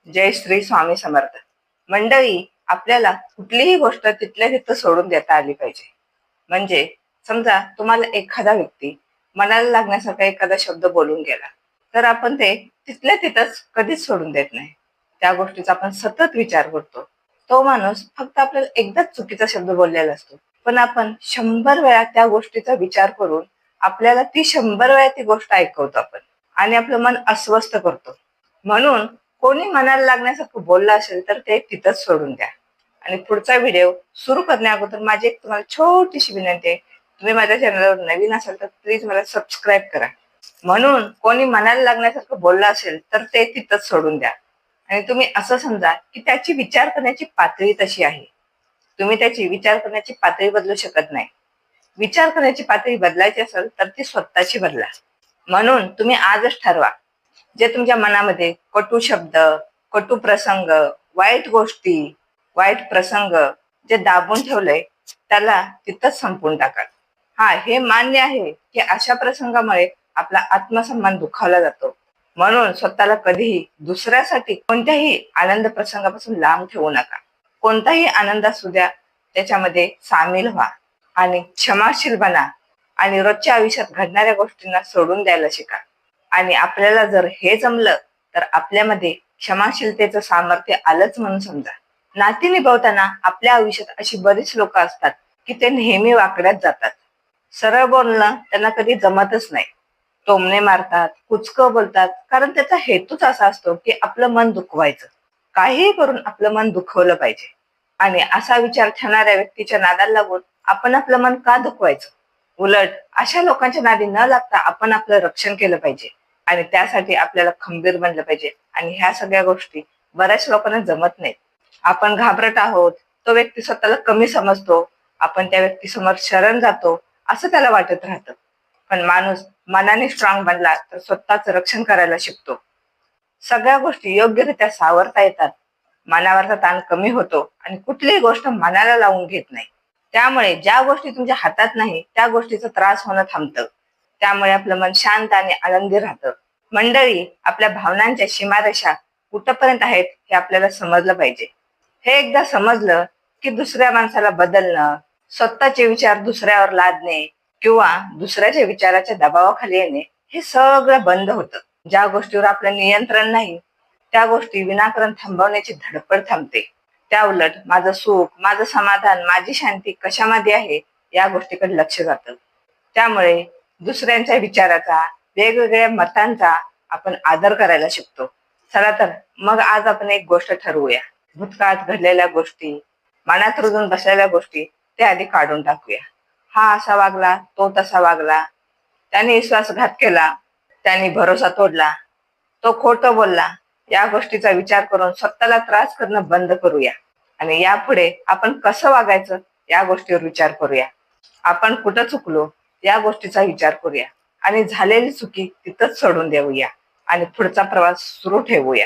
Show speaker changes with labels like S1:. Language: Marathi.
S1: जय श्री स्वामी समर्थ. मंडळी, आपल्याला कुठलीही गोष्ट तिथल्या तिथं सोडून देता आली पाहिजे. म्हणजे समजा तुम्हाला एखादा व्यक्ती मनाला लागण्यासारखा एखादा शब्द बोलून गेला, तर आपण ते तिथल्या तिथंच कधीच सोडून देत नाही. त्या गोष्टीचा आपण सतत विचार करतो. तो माणूस फक्त आपल्याला एकदाच चुकीचा शब्द बोललेला असतो, पण आपण 100 वेळा त्या गोष्टीचा विचार करून आपल्याला ती 100 वेळा ती गोष्ट ऐकवतो आपण, आणि आपलं मन अस्वस्थ करतो. म्हणून कोणी मनाला लागण्यासारखं बोललं असेल तर ते तिथंच सोडून द्या. आणि पुढचा व्हिडिओ सुरू करण्या अगोदर माझी एक तुम्हाला छोटीशी विनंती आहे. तुम्ही माझ्या चॅनलवर नवीन असाल तर प्लीज मला सबस्क्राईब करा. म्हणून कोणी मनाला लागण्यासारखं बोललं असेल तर ते तिथंच सोडून द्या. आणि तुम्ही असं समजा की त्याची विचार करण्याची पातळी तशी आहे. तुम्ही त्याची विचार करण्याची पातळी बदलू शकत नाही. विचार करण्याची पातळी बदलायची असेल तर ती स्वतःची बदला. म्हणून तुम्ही आजच ठरवा, जे तुमच्या मनामध्ये कटू शब्द, कटू प्रसंग, वाईट गोष्टी, वाईट प्रसंग जे दाबून ठेवलंय त्याला तिथंच संपवून टाका. हे मान्य आहे की अशा प्रसंगामुळे आपला आत्मसन्मान दुखावला जातो. म्हणून स्वतःला कधीही दुसऱ्यासाठी कोणत्याही आनंद प्रसंगापासून लांब ठेवू नका. कोणताही आनंद असू द्या, त्याच्यामध्ये सामील व्हा आणि क्षमाशील बना आणि रोजच्या आयुष्यात घडणाऱ्या गोष्टींना सोडून द्यायला शिका. आणि आपल्याला जर हे जमलं तर आपल्यामध्ये क्षमाशीलतेचं सामर्थ्य आलंच म्हणून समजा. नाती निभावताना आपल्या आयुष्यात अशी बरीच लोक असतात की ते नेहमी वाकड्यात जातात. सरळ बोलणं त्यांना कधी जमतच नाही. टोमणे मारतात, कुचकं बोलतात, कारण त्याचा हेतूच असा असतो की आपलं मन दुखवायचं. काहीही करून आपलं मन दुखवलं पाहिजे. आणि असा विचार ठेवणाऱ्या व्यक्तीच्या नादाला लागून आपण आपलं मन का दुखवायचं? उलट अशा लोकांच्या नादी न लागता आपण आपलं रक्षण केलं पाहिजे. आणि त्यासाठी आपल्याला खंबीर बनलं पाहिजे. आणि ह्या सगळ्या गोष्टी बऱ्याच लोकांना जमत नाहीत. आपण घाबरट आहोत, तो व्यक्ती स्वतःला कमी समजतो, आपण त्या व्यक्तीसमोर शरण जातो असं त्याला वाटत राहतं. पण माणूस मनाने स्ट्रॉंग बनला तर स्वतःच रक्षण करायला शिकतो. सगळ्या गोष्टी योग्यरित्या सावरता येतात. मनावरचा ताण कमी होतो आणि कुठलीही गोष्ट मनाला लावून घेत नाही. त्यामुळे ज्या गोष्टी तुमच्या हातात नाही त्या गोष्टीचा त्रास होणं थांबतं. त्यामुळे आपलं मन शांत आणि आनंदी राहतं. मंडळी, आपल्या भावनांच्या सीमारेषा कुठपर्यंत आहेत हे आपल्याला समजलं पाहिजे. हे एकदा समजलं की दुसऱ्या माणसाला बदलणं, स्वतःचे विचार दुसऱ्यावर लादणे किंवा दुसऱ्याच्या विचाराच्या दबावाखाली येणे हे सगळं बंद होतं. ज्या गोष्टीवर आपलं नियंत्रण नाही त्या गोष्टी विनाकारण थांबवण्याची धडपड थांबते. त्या उलट माझं सुख, माझं समाधान, माझी शांती कशामध्ये आहे या गोष्टीकडे लक्ष जातं. त्यामुळे दुसऱ्यांच्या विचाराचा, वेगवेगळ्या मतांचा आपण आदर करायला शिकतो. चला तर मग आज आपण एक गोष्ट ठरवूया. भूतकाळात घडलेल्या गोष्टी, मनात रुजून बसलेल्या गोष्टी त्या आधी काढून टाकूया. हा असा वागला, तो तसा वागला, त्याने विश्वासघात केला, त्याने भरोसा तोडला, तो खोटं बोलला, या गोष्टीचा विचार करून स्वतःला त्रास करणं बंद करूया. आणि यापुढे आपण कसं वागायचं या गोष्टीवर विचार करूया. आपण कुठं चुकलो या गोष्टीचा विचार करूया आणि झालेली चुकी तिथंच सोडून देऊया आणि पुढचा प्रवास सुरू ठेवूया.